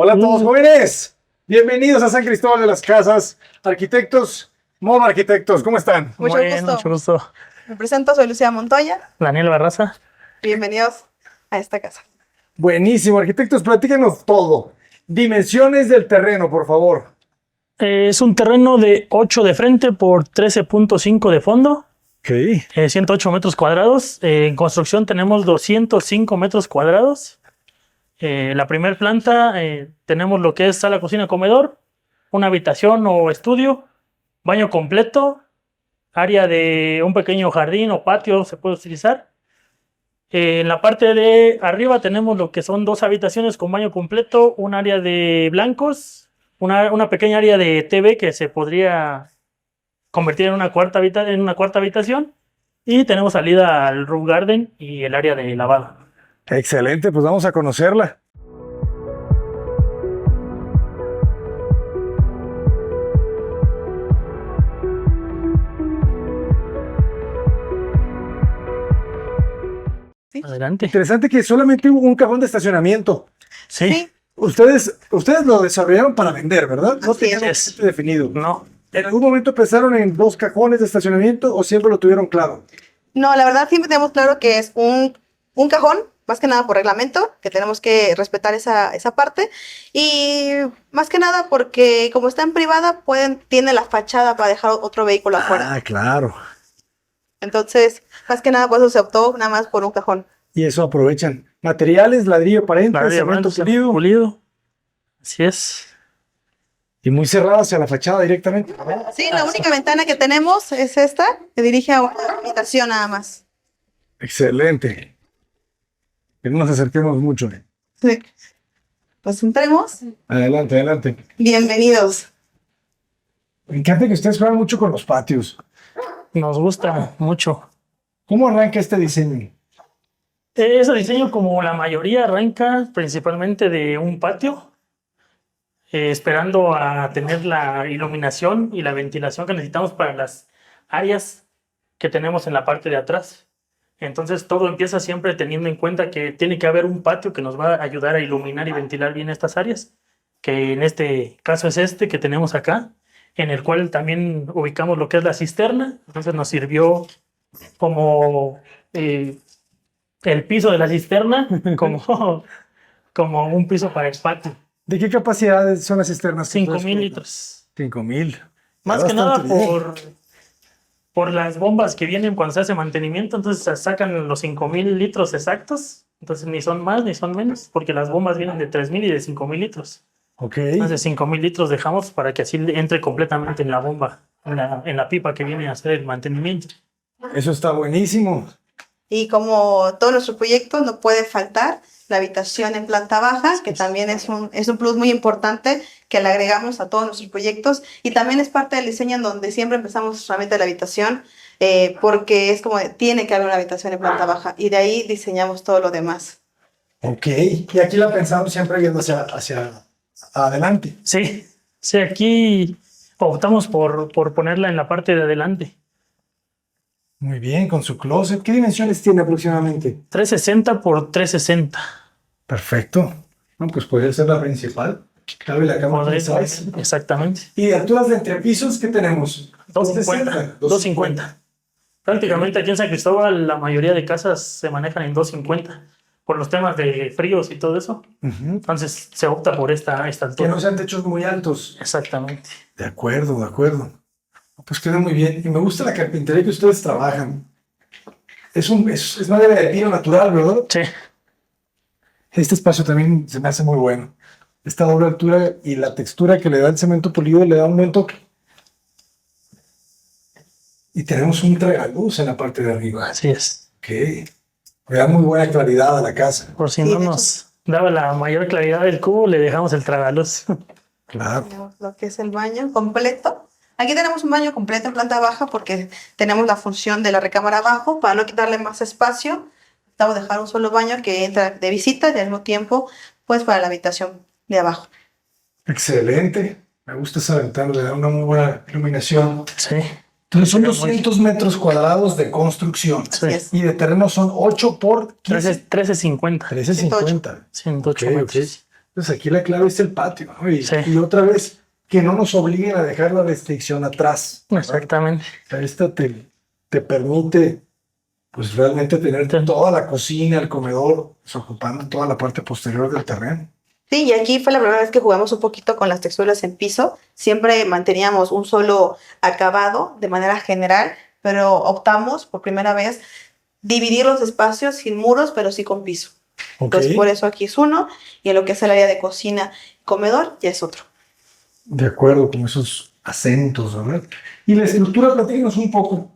Hola a todos, jóvenes. Bienvenidos a San Cristóbal de las Casas. Arquitectos, Mob Arquitectos, ¿cómo están? Mucho gusto. Me presento, soy Lucía Montoya. Daniel Barraza. Bienvenidos a esta casa. Buenísimo, arquitectos, platícanos todo. Dimensiones del terreno, por favor. Es un terreno de 8 de frente por 13.5 de fondo. Ok. 108 metros cuadrados. En construcción tenemos 205 metros cuadrados. La primera planta tenemos lo que es sala, cocina, comedor, una habitación o estudio, baño completo, área de un pequeño jardín o patio se puede utilizar. En la parte de arriba tenemos lo que son 2 habitaciones con baño completo, un área de blancos, una pequeña área de TV que se podría convertir en una cuarta habitación, y tenemos salida al roof garden y el área de lavado. Excelente, pues vamos a conocerla. ¿Sí? Adelante. Interesante que solamente hubo un cajón de estacionamiento. Sí. Ustedes lo desarrollaron para vender, ¿verdad? No Así tenían es. un definido. No. ¿En algún momento pensaron en 2 cajones de estacionamiento o siempre lo tuvieron claro? No, la verdad siempre tenemos claro que es un cajón, más que nada por reglamento, que tenemos que respetar esa parte. Y más que nada porque como está en privada, tiene la fachada para dejar otro vehículo afuera. Ah, claro. Entonces, más que nada por eso se optó nada más por un cajón. Y eso aprovechan. Materiales, ladrillo aparente, cemento pulido. Así es. Y muy cerrado hacia la fachada directamente. Sí, la única ventana que tenemos es esta, que dirige a una habitación nada más. Excelente. Que no nos acerquemos mucho. Sí. Pues entremos. Adelante, adelante. Bienvenidos. Me encanta que ustedes juegan mucho con los patios. Nos gusta mucho. ¿Cómo arranca este diseño? Ese diseño, como la mayoría, arranca principalmente de un patio, esperando a tener la iluminación y la ventilación que necesitamos para las áreas que tenemos en la parte de atrás. Entonces todo empieza siempre teniendo en cuenta que tiene que haber un patio que nos va a ayudar a iluminar y ventilar bien estas áreas, que en este caso es este que tenemos acá, en el cual también ubicamos lo que es la cisterna. Entonces nos sirvió como el piso de la cisterna, como un piso para el patio. ¿De qué capacidades son las cisternas? 5,000 litros. 5,000. Más que nada por las bombas que vienen cuando se hace mantenimiento, entonces se sacan los 5,000 litros exactos, entonces ni son más ni son menos, porque las bombas vienen de 3,000 y de 5,000 litros. Ok. Entonces 5,000 litros dejamos para que así entre completamente en la bomba, en la pipa que viene a hacer el mantenimiento. Eso está buenísimo. Y como todos nuestros proyectos, no puede faltar la habitación en planta baja, que también es un plus muy importante que le agregamos a todos nuestros proyectos. Y también es parte del diseño en donde siempre empezamos solamente la habitación, porque es como tiene que haber una habitación en planta baja. Y de ahí diseñamos todo lo demás. Ok. Y aquí la pensamos siempre viendo hacia adelante. Sí, aquí optamos por ponerla en la parte de adelante. Muy bien, con su closet. ¿Qué dimensiones tiene aproximadamente? 360 por 360. Perfecto. No, pues podría ser la principal. Cabe la cama con size. Exactamente. ¿Y de alturas de entrepisos qué tenemos? 250. 250. Prácticamente aquí en San Cristóbal la mayoría de casas se manejan en 250 por los temas de fríos y todo eso. Entonces se opta por esta altura. Que no sean techos muy altos. Exactamente. De acuerdo, de acuerdo. Pues queda muy bien. Y me gusta la carpintería que ustedes trabajan. Es madera de pino natural, ¿verdad? Sí. Este espacio también se me hace muy bueno. Esta doble altura y la textura que le da el cemento pulido le da un buen toque. Y tenemos un tragaluz en la parte de arriba. Así es. Ok. Le da muy buena claridad a la casa. Por si no nos daba la mayor claridad del cubo, le dejamos el tragaluz. Claro. Tenemos lo que es el baño completo. Aquí tenemos un baño completo en planta baja porque tenemos la función de la recámara abajo para no quitarle más espacio. Estamos a dejar un solo baño que entra de visita y al mismo tiempo pues para la habitación de abajo. Excelente. Me gusta esa ventana, le da una muy buena iluminación. Sí. Entonces son 200 metros cuadrados de construcción. Sí. Así es. Y de terreno son 8 por 15. 1350. 1350. 108 Ok, metros. Entonces aquí la clave es el patio, ¿no? Sí. Y otra vez, que no nos obliguen a dejar la restricción atrás, ¿verdad? Exactamente. O sea, esta te permite, pues realmente tener toda la cocina, el comedor, pues, ocupando toda la parte posterior del terreno. Sí, y aquí fue la primera vez que jugamos un poquito con las texturas en piso. Siempre manteníamos un solo acabado de manera general, pero optamos por primera vez dividir los espacios sin muros, pero sí con piso. Ok. Entonces, por eso aquí es uno, y en lo que es el área de cocina y comedor, ya es otro. De acuerdo con esos acentos, ¿verdad? Y la estructura, platícanos un poco.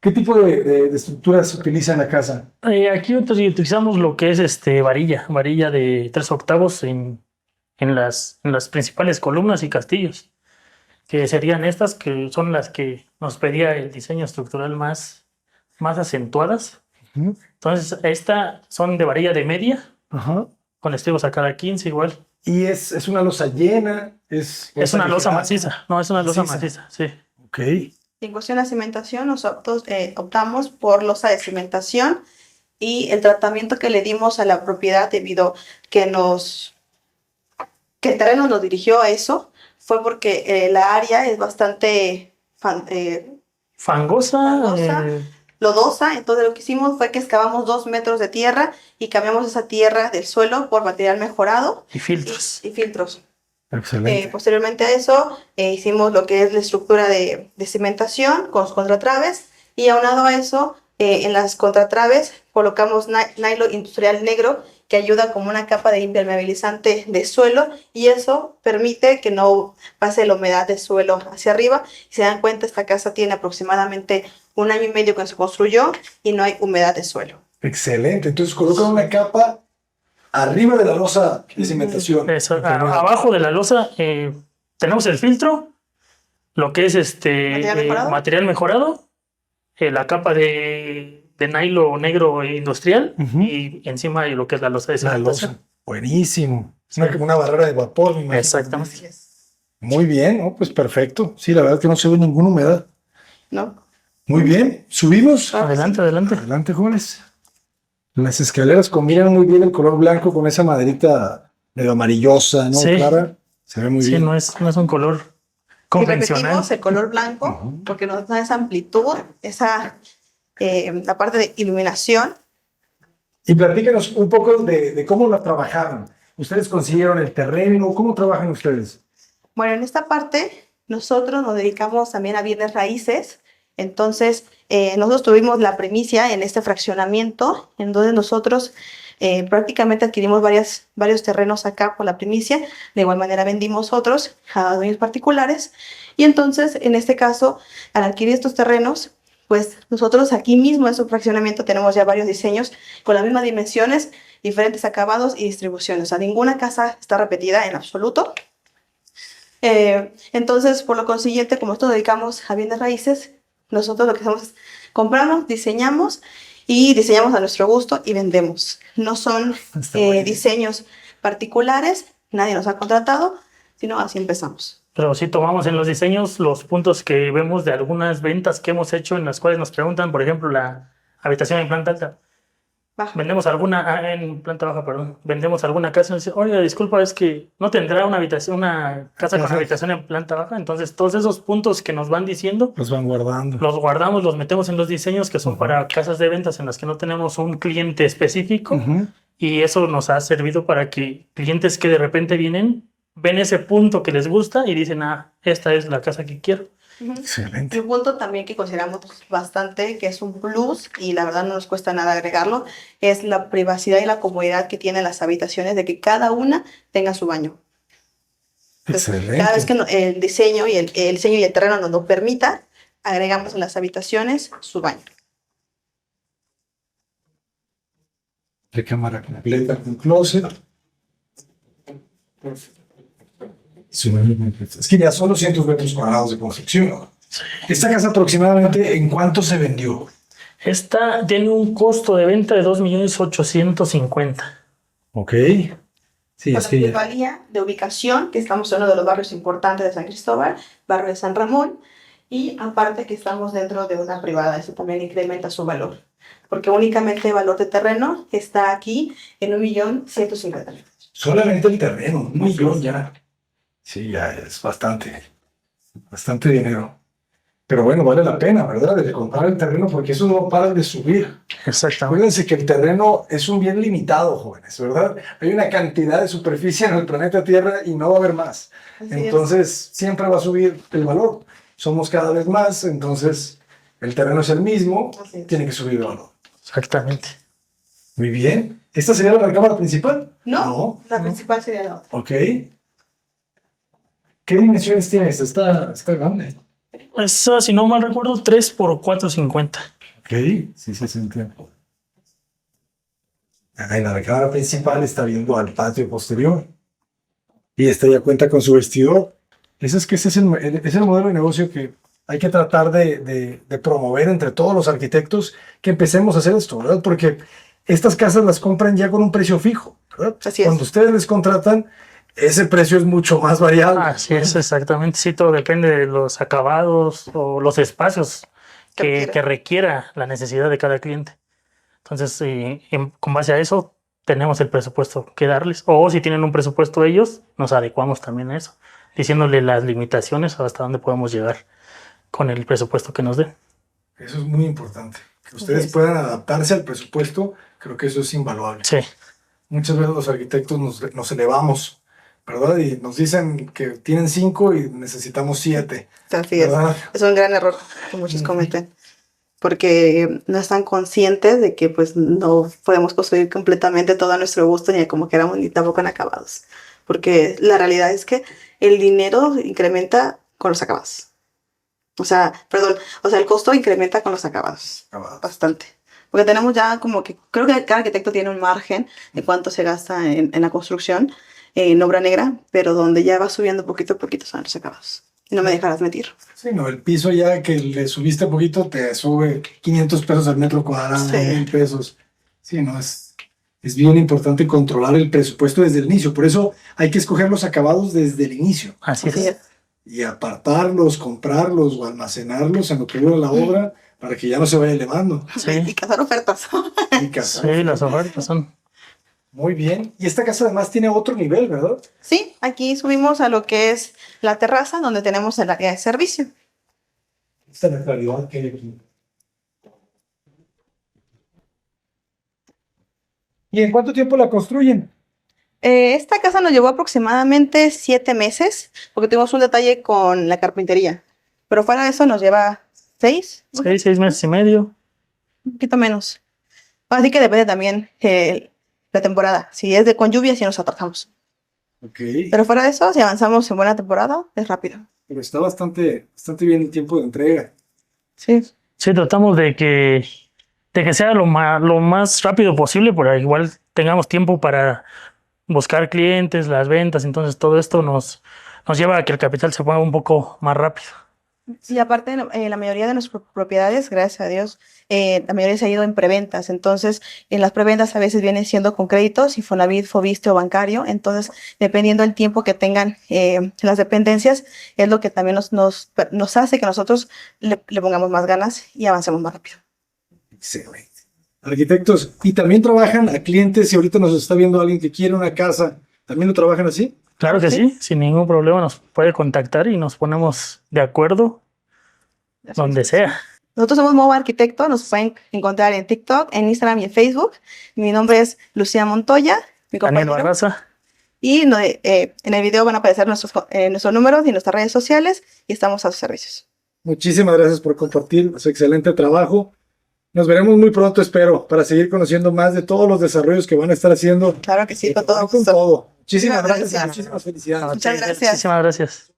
¿Qué tipo de estructura se utiliza en la casa? Aquí utilizamos lo que es varilla de 3/8 en las principales columnas y castillos, que serían estas que son las que nos pedía el diseño estructural más acentuadas. Ujú. Entonces, esta son de varilla de media, Ajá. con estribos a cada 15 igual. Y es una losa llena, es una losa ligera. maciza, no, es una losa Maciza. maciza, sí. Ok. En cuestión de cimentación, optamos por losa de cimentación y el tratamiento que le dimos a la propiedad debido que el terreno nos dirigió a eso fue porque la área es bastante Fangosa, Fangosa. Lodosa. Entonces lo que hicimos fue que excavamos 2 metros de tierra y cambiamos esa tierra del suelo por material mejorado y filtros. y filtros. Excelente. Posteriormente a eso, hicimos lo que es la estructura de cimentación con los contratraves, y aunado a eso, en las contratraves colocamos nylon industrial negro, que ayuda como una capa de impermeabilizante de suelo, y eso permite que no pase la humedad del suelo hacia arriba. Si se dan cuenta, esta casa tiene aproximadamente 1 año y medio que se construyó y no hay humedad de suelo. Excelente. Entonces colocan una capa arriba de la losa de cimentación. Abajo de la losa tenemos el filtro, lo que es material mejorado, la capa de nylon negro industrial, Ujú. y encima lo que es la losa de La cimentación. losa. Buenísimo. Es una barrera de vapor, me imagino. Exactamente. Muy bien, ¿no? Pues perfecto. Sí, la verdad que no se ve ninguna humedad. ¿No? Muy bien. ¿Subimos? Adelante, adelante. Adelante, jóvenes. Las escaleras combinan muy bien el color blanco con esa maderita medio amarillosa, ¿no? Sí. Clara. Se ve muy Sí, bien. no es un color Y convencional. repetimos el color blanco Ujú. porque nos da esa amplitud, la parte de iluminación. Y platícanos un poco de cómo la trabajaron. ¿Ustedes consiguieron el terreno? ¿Cómo trabajan ustedes? Bueno, en esta parte nosotros nos dedicamos también a bienes raíces. Entonces, nosotros tuvimos la primicia en este fraccionamiento, en donde nosotros prácticamente adquirimos varios terrenos acá por la primicia. De igual manera vendimos otros a dueños particulares. Y entonces, en este caso, al adquirir estos terrenos, pues nosotros aquí mismo en su fraccionamiento tenemos ya varios diseños con las mismas dimensiones, diferentes acabados y distribuciones. O sea, ninguna casa está repetida en absoluto. Entonces, por lo consiguiente, como nosotros dedicamos a bienes raíces, nosotros lo que hacemos es compramos, diseñamos a nuestro gusto y vendemos. No son diseños particulares, nadie nos ha contratado, sino así empezamos. Pero sí tomamos en los diseños los puntos que vemos de algunas ventas que hemos hecho, en las cuales nos preguntan, por ejemplo, la habitación en planta alta. Baja. Vendemos en planta baja, perdón. Vendemos alguna casa y nos dice, oiga, disculpa, es que no tendrá una casa con habitación en planta baja. Entonces, todos esos puntos que nos van diciendo, Los van guardando. los guardamos, los metemos en los diseños que son para casas de ventas en las que no tenemos un cliente específico. Ujú. Y eso nos ha servido para que clientes que de repente vienen, ven ese punto que les gusta y dicen, esta es la casa que quiero. Y Excelente. un punto también que consideramos bastante, que es un plus, y la verdad no nos cuesta nada agregarlo, es la privacidad y la comodidad que tienen las habitaciones, de que cada una tenga su baño. Entonces, Excelente. cada vez que el diseño y el diseño y el terreno nos lo permita, agregamos en las habitaciones su baño. Recámara completa con closet. Sí, es que ya son 200 metros cuadrados de construcción. Esta casa aproximadamente, ¿en cuánto se vendió? Esta tiene un costo de venta de 2.850.000. Ok. Sí, Con es la que ya. plusvalía de ubicación, que estamos en uno de los barrios importantes de San Cristóbal, barrio de San Ramón, y aparte que estamos dentro de una privada, eso también incrementa su valor, porque únicamente el valor de terreno está aquí en 1.150.000. Solamente el terreno, 1 millón ya. Sí, ya es bastante dinero. Pero bueno, vale la pena, ¿verdad? De comprar el terreno porque eso no para de subir. Exactamente. Acuérdense que el terreno es un bien limitado, jóvenes, ¿verdad? Hay una cantidad de superficie en el planeta Tierra y no va a haber más. Así Entonces, siempre va a subir el valor. Somos cada vez más, entonces el terreno es el mismo, Así es. tiene que subir el valor. Exactamente. Muy bien. ¿Esta sería la recámara principal? No, la principal sería la otra. Ok. ¿Qué dimensiones tiene esta? Está grande. Esa, si no mal recuerdo, 3 por 450. Ok, sí, se entiende. En la recámara principal está viendo al patio posterior. Y esta ya cuenta con su vestidor. Ese es el modelo de negocio que hay que tratar de promover entre todos los arquitectos que empecemos a hacer esto, ¿verdad? Porque estas casas las compran ya con un precio fijo, ¿verdad? Así es. Cuando ustedes les contratan, ese precio es mucho más variable. Así es, exactamente. Sí, todo depende de los acabados o los espacios que requiera la necesidad de cada cliente. Entonces, con base a eso, tenemos el presupuesto que darles. O si tienen un presupuesto ellos, nos adecuamos también a eso, diciéndole las limitaciones o hasta dónde podemos llegar con el presupuesto que nos den. Eso es muy importante. Que ustedes es. puedan adaptarse al presupuesto, creo que eso es invaluable. Sí, Muchas veces los arquitectos nos elevamos, ¿verdad? Y nos dicen que tienen 5 y necesitamos 7. Así es. ¿Verdad? Es un gran error que muchos cometen. Porque no están conscientes de que pues no podemos construir completamente todo a nuestro gusto ni como queramos ni tampoco en acabados. Porque la realidad es que el dinero incrementa con los acabados. O sea, el costo incrementa con los acabados. Bastante. Porque tenemos ya como que, creo que cada arquitecto tiene un margen de cuánto se gasta en la construcción, en obra negra, pero donde ya va subiendo poquito a poquito son los acabados. Y no me dejarás mentir. Sí, no, el piso ya que le subiste poquito te sube 500 pesos al metro cuadrado, Sí. 1000 pesos. Sí, no, es bien importante controlar el presupuesto desde el inicio. Por eso hay que escoger los acabados desde el inicio. así Así es. es. Y apartarlos, comprarlos o almacenarlos en lo que dura la obra para que ya no se vaya elevando. Sí. Y cazar ofertas. Y cazar. Sí, las ofertas son. Muy bien. Y esta casa además tiene otro nivel, ¿verdad? Sí, aquí subimos a lo que es la terraza, donde tenemos el área de servicio. Esta es la claridad que hay aquí. ¿Y en cuánto tiempo la construyen? Esta casa nos llevó aproximadamente 7 meses, porque tuvimos un detalle con la carpintería. Pero fuera de eso nos lleva 6, 6 meses y medio. un poquito menos. Así que depende también la temporada. Si es con lluvia, sí nos atrasamos. Ok. Pero fuera de eso, si avanzamos en buena temporada, es rápido. Pero está bastante bien el tiempo de entrega. Sí. Sí, tratamos de que sea lo más rápido posible, pero igual tengamos tiempo para buscar clientes, las ventas. Entonces todo esto nos lleva a que el capital se ponga un poco más rápido. Y aparte, la mayoría de nuestras propiedades, gracias a Dios, la mayoría se ha ido en preventas. Entonces, en las preventas a veces vienen siendo con créditos, Infonavit, Foviste o bancario. Entonces, dependiendo del tiempo que tengan las dependencias, es lo que también nos hace que nosotros le pongamos más ganas y avancemos más rápido. Excelente. Arquitectos, ¿y también trabajan a clientes? Si ahorita nos está viendo alguien que quiere una casa, ¿también lo trabajan así? Claro que sí, sin ningún problema nos puede contactar y nos ponemos de acuerdo donde sea. Nosotros somos Movo Arquitecto, nos pueden encontrar en TikTok, en Instagram y en Facebook. Mi nombre es Lucía Montoya, mi Daniel compañero. Barraza. Y en el video van a aparecer nuestros números y nuestras redes sociales y estamos a sus servicios. Muchísimas gracias por compartir su excelente trabajo. Nos veremos muy pronto, espero, para seguir conociendo más de todos los desarrollos que van a estar haciendo. Claro que sí, con todo Con gusto. todo. Muchísimas Muchas gracias y gracias. muchísimas felicidades. Muchas gracias. Muchísimas gracias.